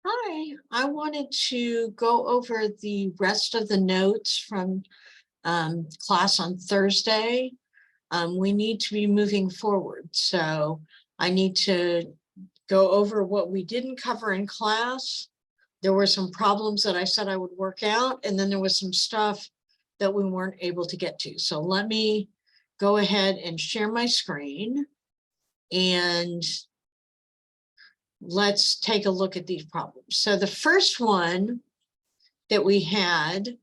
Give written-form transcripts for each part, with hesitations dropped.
Hi, I wanted to go over the rest of the notes from class on Thursday. We need to be moving forward, so I need to go over what we didn't cover in class. There were some problems that I said I would work out, and then there was some stuff that we weren't able to get to. So let me go ahead and share my screen, and let's take a look at these problems. So the first one that we had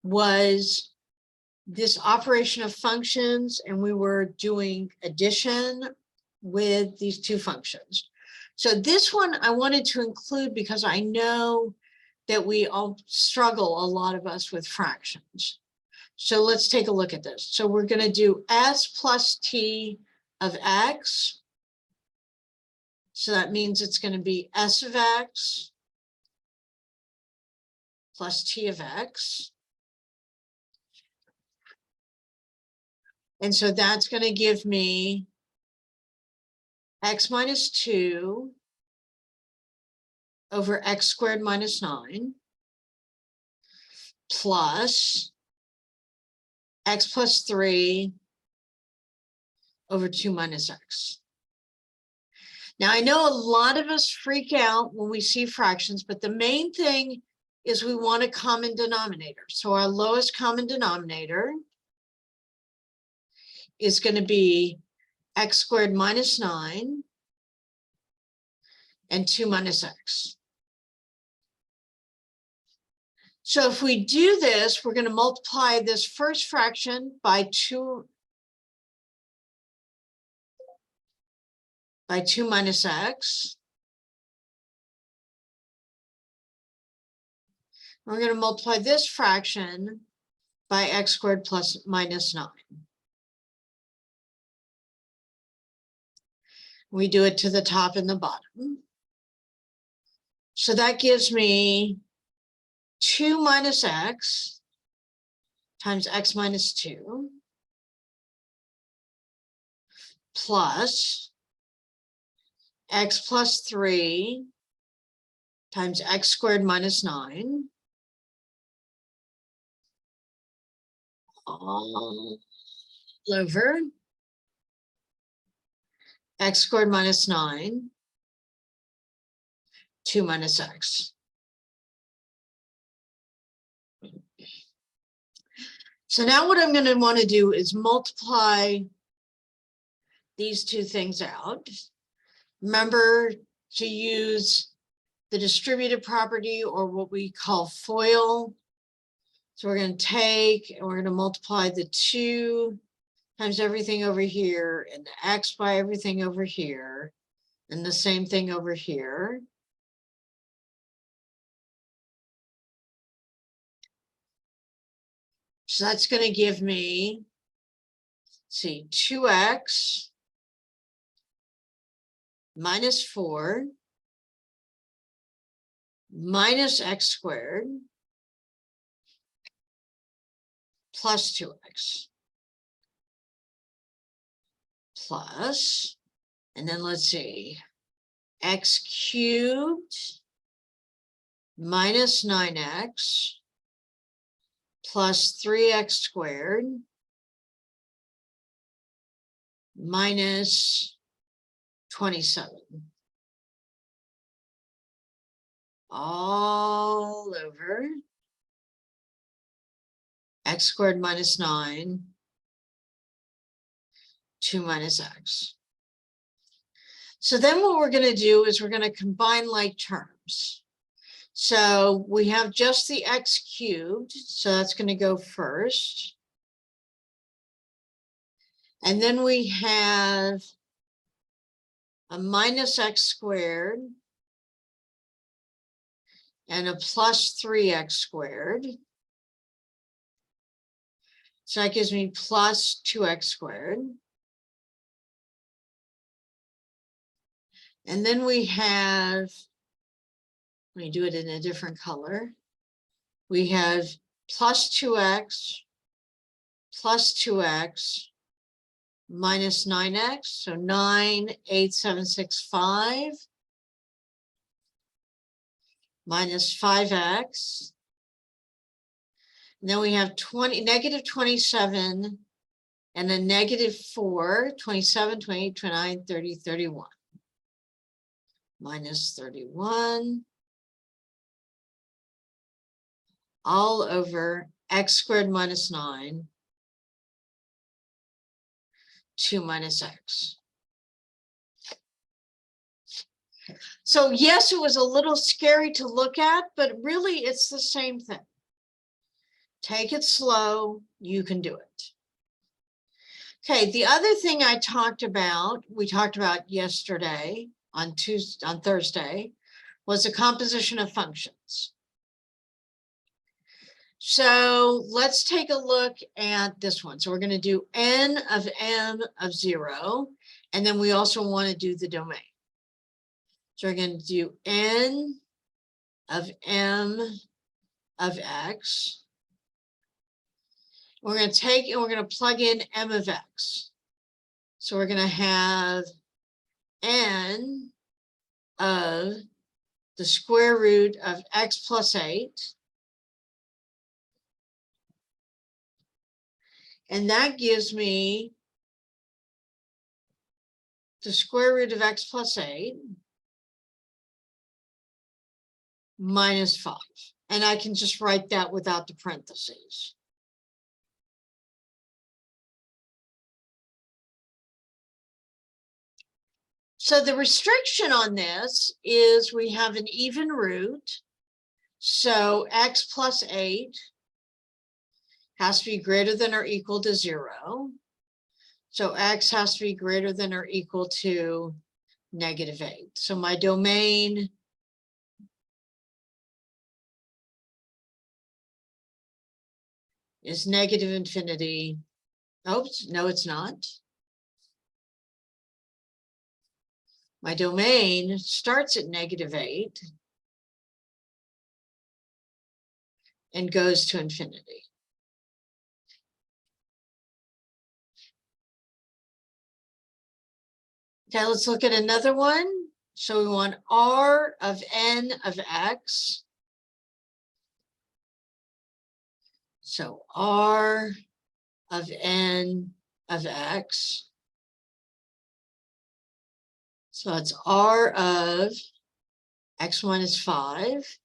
was this operation of functions, and we were doing addition with these two functions. So this one I wanted to include because I know that we all struggle, a lot of us, with fractions. So let's take a look at this. So we're going to do s plus t of x. So that means it's going to be s of x plus t of x. And so that's going to give me x minus 2 over x squared minus 9 plus x plus 3 over 2 minus x. Now, I know a lot of us freak out when we see fractions, but the main thing is we want a common denominator. So our lowest common denominator is going to be x squared minus 9 and 2 minus x. So if we do this, we're going to multiply this first fraction by 2 minus x. We're going to multiply this fraction by x squared plus minus 9. We do it to the top and the bottom. So that gives me 2 minus x times x minus 2 plus x plus 3 times x squared minus 9 all over x squared minus 9, 2 minus x. So now what I'm going to want to do is multiply these two things out. Remember to use the distributive property, or what we call FOIL. So we're going to take and we're going to multiply the 2 times everything over here and the x by everything over here and the same thing over here. So that's going to give me, see, 2x minus 4 minus x squared plus 2x plus, and then let's see, x cubed minus 9x plus 3x squared minus 27. All over x squared minus 9, 2 minus x. So then what we're going to do is we're going to combine like terms. So we have just the x cubed, so that's going to go first. And then we have a minus x squared and a plus 3x squared. So that gives me plus 2x squared. And then we have, let me do it in a different color. We have plus 2x plus 2x minus 9x, so 9, 8, 7, 6, 5. minus 5x. And then we have negative 27 and a negative 4, 27, 28, 29, 30, 31. Minus 31 all over x squared minus 9, 2 minus x. So yes, it was a little scary to look at, but really it's the same thing. Take it slow, you can do it. Okay, the other thing we talked about yesterday on Thursday, was the composition of functions. So let's take a look at this one. So we're going to do n of m of 0, and then we also want to do the domain. So we're going to do n of m of x. We're going to take and we're going to plug in m of x. So we're going to have n of the square root of x plus 8. And that gives me the square root of x plus 8 minus 5. And I can just write that without the parentheses. So the restriction on this is we have an even root. So x plus 8 has to be greater than or equal to 0. So x has to be greater than or equal to negative 8. So my domain is negative infinity. Oops, no, it's not. My domain starts at negative 8 and goes to infinity. Okay, let's look at another one. So we want r of n of x. So r of n of x. So it's r of x minus 5.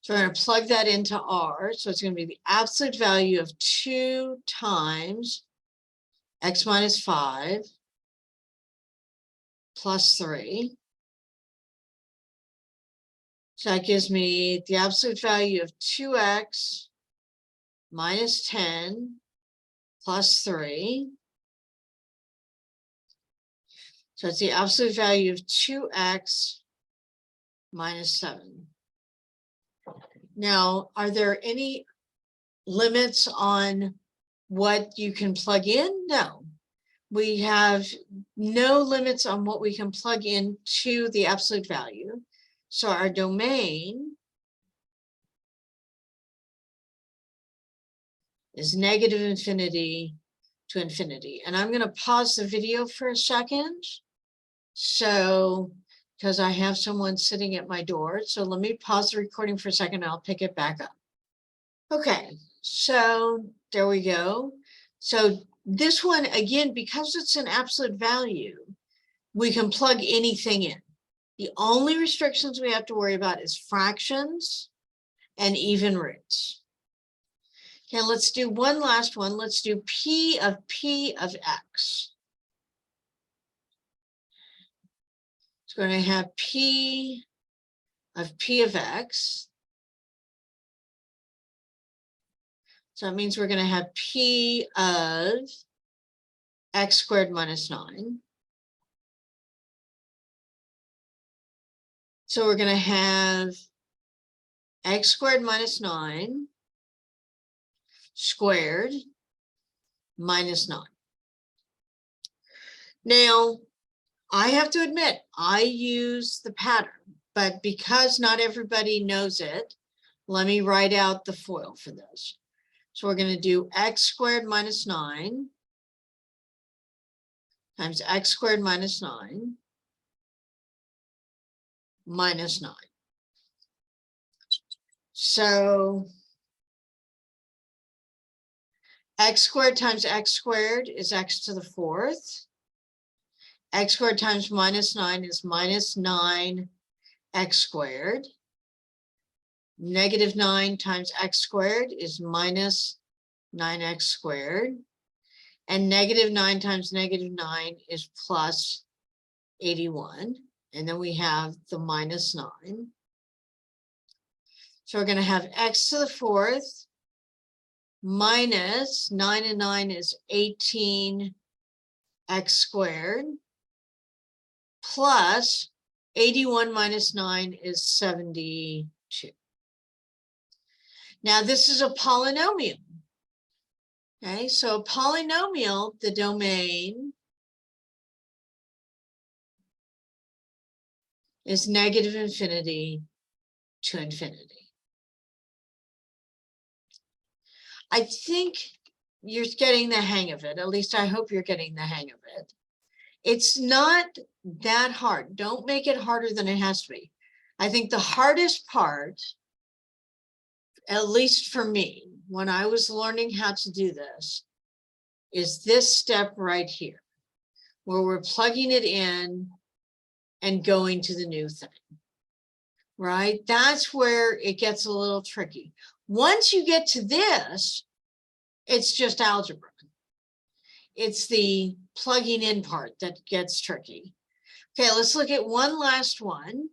So we're going to plug that into r. So it's going to be the absolute value of 2 times x minus 5 plus 3. So that gives me the absolute value of 2x minus 10 plus 3. So it's the absolute value of 2x minus 7. Now, are there any limits on what you can plug in? No. We have no limits on what we can plug in to the absolute value. So our domain is negative infinity to infinity. And I'm going to pause the video for a second. So, because I have someone sitting at my door. So let me pause the recording for a second. And I'll pick it back up. Okay, so there we go. So this one, again, because it's an absolute value, we can plug anything in. The only restrictions we have to worry about is fractions and even roots. Okay, let's do one last one. Let's do p of x. So we're going to have p of x. So that means we're going to have p of x squared minus 9. So we're going to have x squared minus 9 squared minus 9. Now, I have to admit, I use the pattern, but because not everybody knows it, let me write out the FOIL for this. So we're going to do x squared minus 9 times x squared minus 9 minus 9. So x squared times x squared is x to the 4th. X squared times minus 9 is minus 9 x squared. Negative 9 times x squared is minus 9x squared. And negative 9 times negative 9 is plus 81. And then we have the minus 9. So we're going to have x to the 4th minus 9 and 9 is 18x squared plus 81 minus 9 is 72. Now this is a polynomial. Okay, so a polynomial, the domain is negative infinity to infinity. I think you're getting the hang of it. At least I hope you're getting the hang of it. It's not that hard. Don't make it harder than it has to be. I think the hardest part, at least for me, when I was learning how to do this, is this step right here, where we're plugging it in and going to the new thing, right? That's where it gets a little tricky. Once you get to this, it's just algebra. It's the plugging in part that gets tricky. Okay, let's look at one last one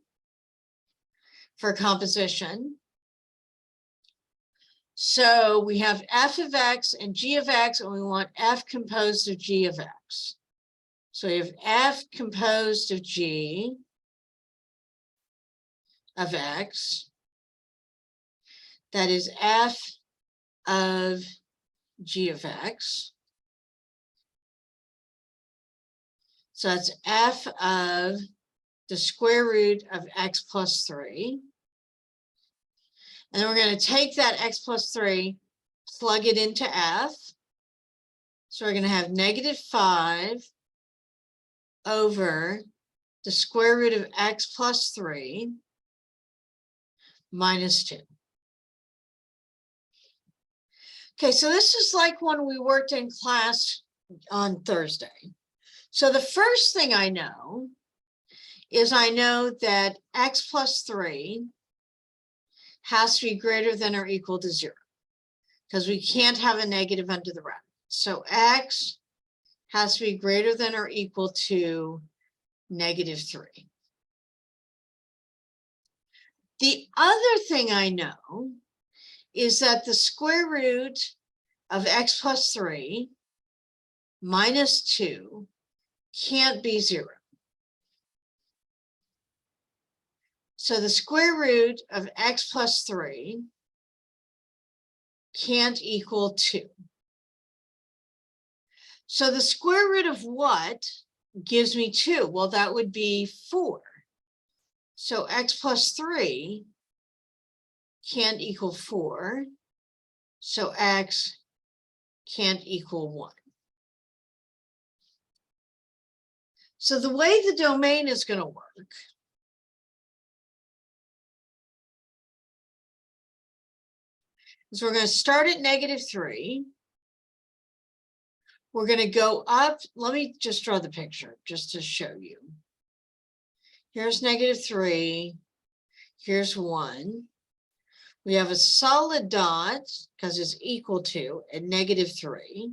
for composition. So we have f of x and g of x, and we want f composed of g of x. So we have f composed of g of x. That is f of g of x. So that's f of the square root of x plus 3. And then we're going to take that x plus 3, plug it into f. So we're going to have negative 5 over the square root of x plus 3 minus 2. Okay, so this is like when we worked in class on Thursday. So the first thing I know is I know that x plus 3 has to be greater than or equal to 0, because we can't have a negative under the bracket. So x has to be greater than or equal to negative 3. The other thing I know is that the square root of x plus 3 minus 2 can't be 0. So the square root of x plus 3 can't equal 2. So the square root of what gives me 2? Well, that would be 4. So x plus 3 can't equal 4. So x can't equal 1. So the way the domain is going to work is we're going to start at negative 3. We're going to go up. Let me just draw the picture just to show you. Here's negative 3. Here's 1. We have a solid dot because it's equal to at negative 3.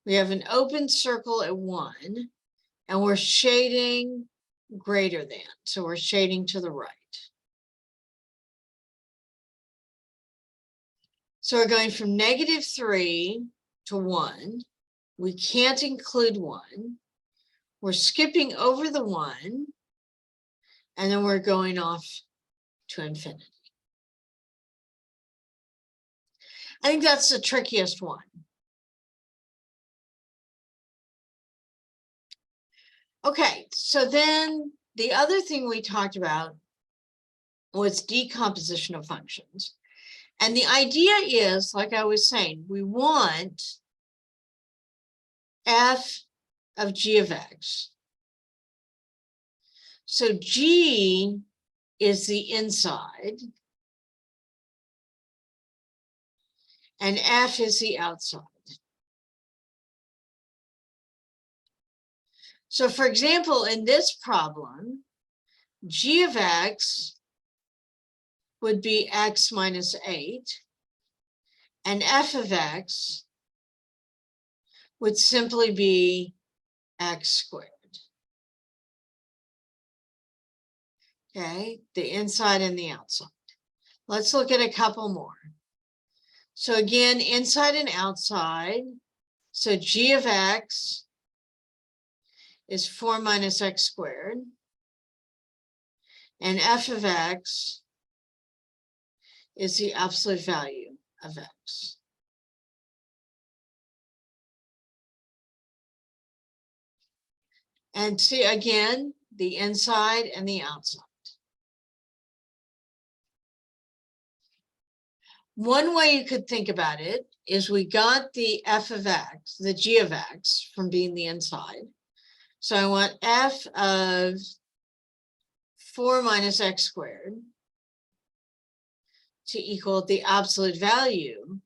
We have an open circle at 1, and we're shading greater than. So we're shading to the right. So we're going from negative 3 to 1. We can't include 1. We're skipping over the 1, and then we're going off to infinity. I think that's the trickiest one. Okay, so then the other thing we talked about was decomposition of functions. And the idea is, like I was saying, we want f of g of x. So g is the inside, and F is the outside. So for example, in this problem, g of x would be x minus 8, and f of x would simply be x squared. Okay, the inside and the outside. Let's look at a couple more. So again, inside and outside. So g of x is 4 minus x squared, and f of x is the absolute value of x. And see, again, the inside and the outside. One way you could think about it is we got the f of x, the g of x, from being the inside. So I want f of 4 minus x squared to equal the absolute value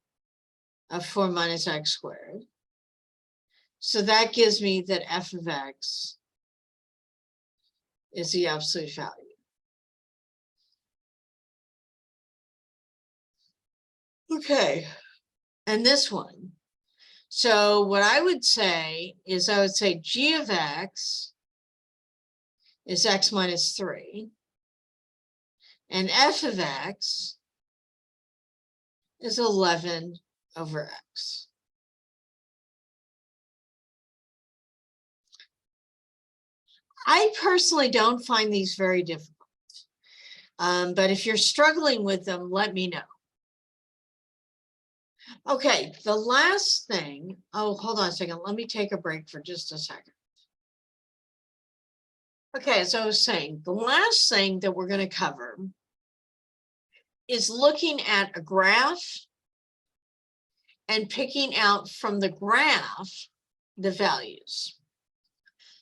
of 4 minus x squared. So that gives me that f of x is the absolute value. Okay, and this one. So what I would say is I would say g of x is x minus 3, and f of x is 11 over x. I personally don't find these very difficult, but if you're struggling with them, let me know. Okay, the last thing, oh, hold on a second. Let me take a break for just a second. Okay, as I was saying, the last thing that we're going to cover is looking at a graph and picking out from the graph the values.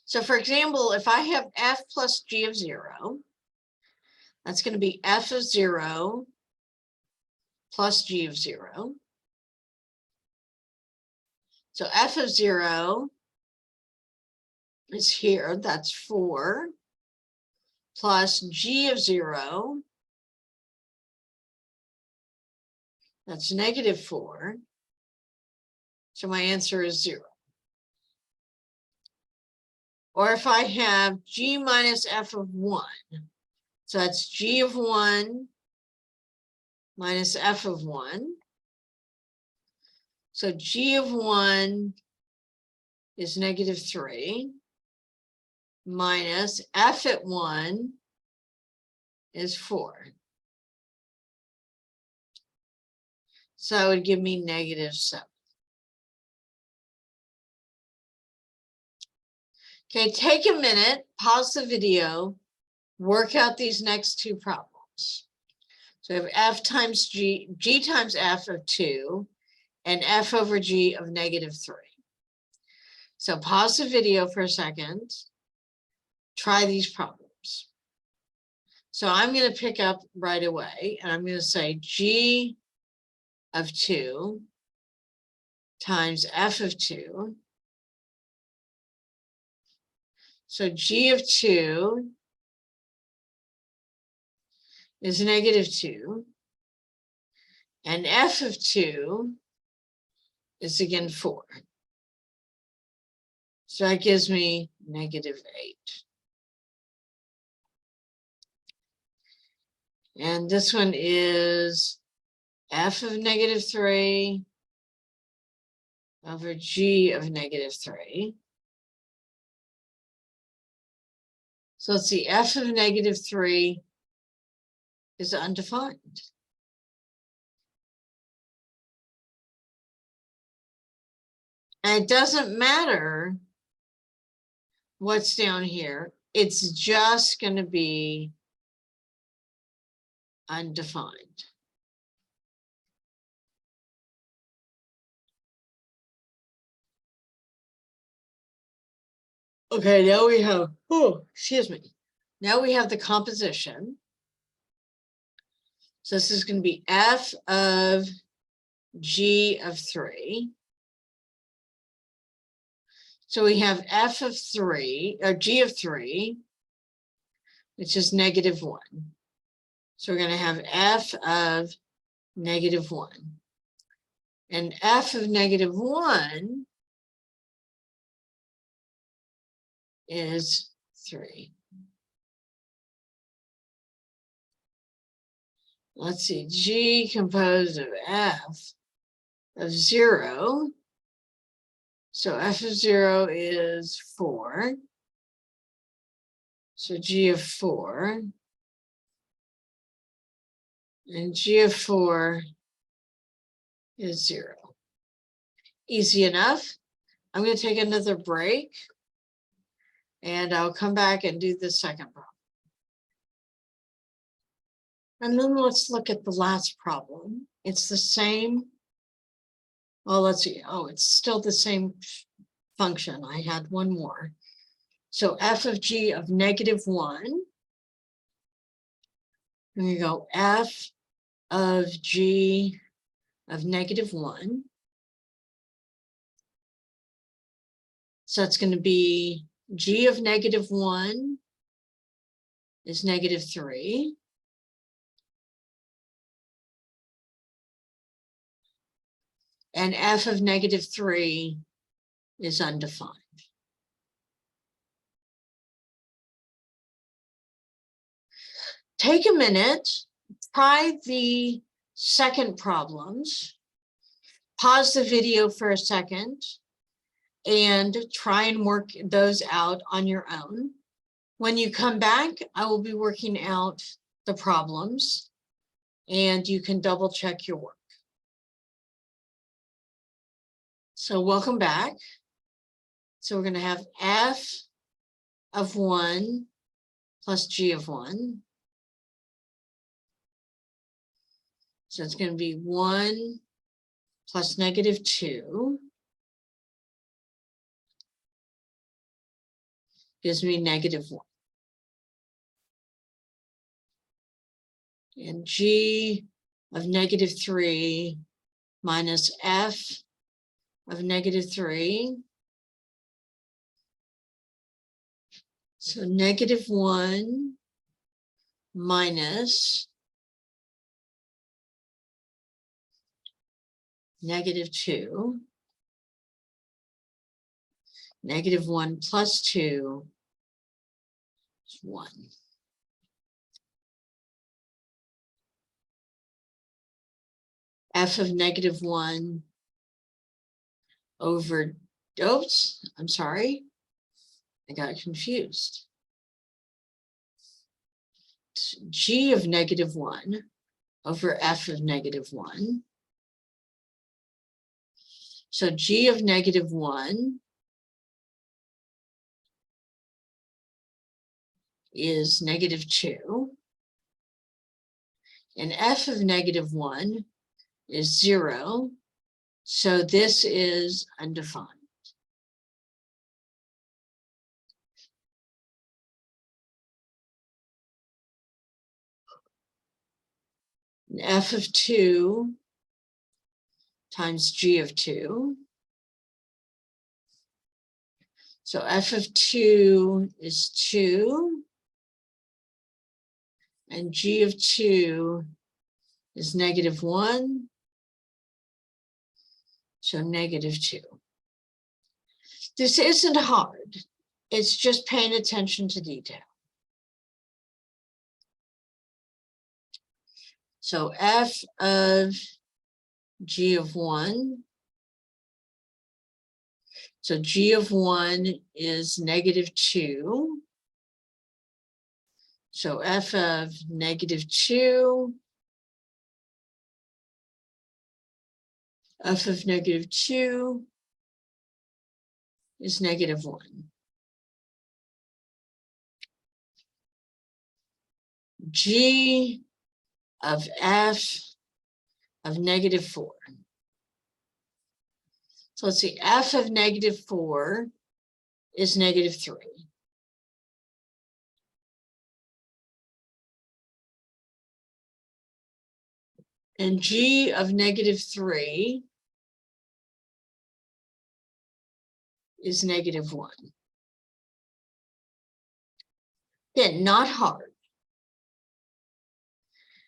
So for example, if I have f plus g of 0, that's going to be f of 0 plus g of 0. So f of 0 is here, that's 4, plus g of 0, that's negative 4. So my answer is 0. Or if I have g minus f of 1, so that's g of 1 minus f of 1. So g of 1 is negative 3 minus f at 1 is 4. So it would give me negative 7. Okay, take a minute, pause the video, work out these next two problems. So we have f times g, g times f of 2, and f over g of negative 3. So pause the video for a second, try these problems. So I'm going to pick up right away, and I'm going to say g of 2 times f of 2. So g of 2 is negative 2, and f of 2 is again 4. So that gives me negative 8. And this one is f of negative 3 over g of negative 3. So let's see, f of negative 3 is undefined. And it doesn't matter what's down here. It's just going to be undefined. Okay, now we have, oh, excuse me. Now we have the composition. So this is going to be f of g of 3. So we have f of 3, or g of 3, which is -1. So we're going to have f of -1. And f of -1 is 3. Let's see, g composed of f of 0. So f of 0 is 4. So g of 4. And g of 4 is 0. Easy enough. I'm going to take another break. And I'll come back and do the second problem. And then let's look at the last problem. It's the same. Well, let's see. Oh, it's still the same function. I had one more. So f of g of -1. Here we go. F of g of -1. So it's going to be g of -1 is -3. And f of -3 is undefined. Take a minute, try the second problems, pause the video for a second, and try and work those out on your own. When you come back, I will be working out the problems, and you can double check your work. So welcome back. So we're going to have f of 1 plus g of 1. So it's going to be 1 plus -2 gives me -1. And g of -3 minus f of -3. So -1 minus -2. -1 plus 2 is 1. F of -1 over, oops, I'm sorry. I got confused. It's g of -1 over f of -1. So g of -1 is -2. And f of -1 is 0. So this is undefined. And f of 2 times g of 2. So f of 2 is 2. And g of 2 is -1. So -2. This isn't hard. It's just paying attention to detail. So f of g of 1. So g of 1 is -2. So f of -2, f of -2 is -1. G of f of -4. So let's see, f of -4 is -3. And G of -3 is -1. Again, not hard.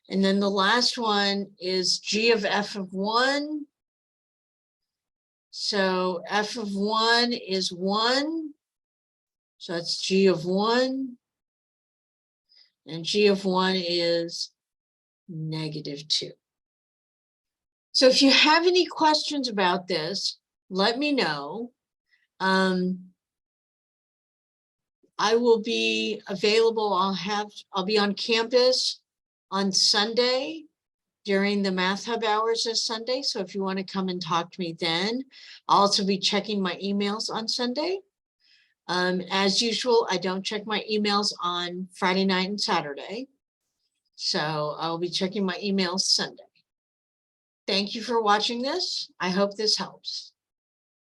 And then the last one is G of F of 1. So F of 1 is 1. So that's G of 1. And G of 1 is -2. So if you have any questions about this, let me know. I will be available. I'll be on campus on Sunday during the Math Hub hours this Sunday. So if you want to come and talk to me then, I'll also be checking my emails on Sunday. As usual, I don't check my emails on Friday night and Saturday. So I'll be checking my emails Sunday. Thank you for watching this. I hope this helps.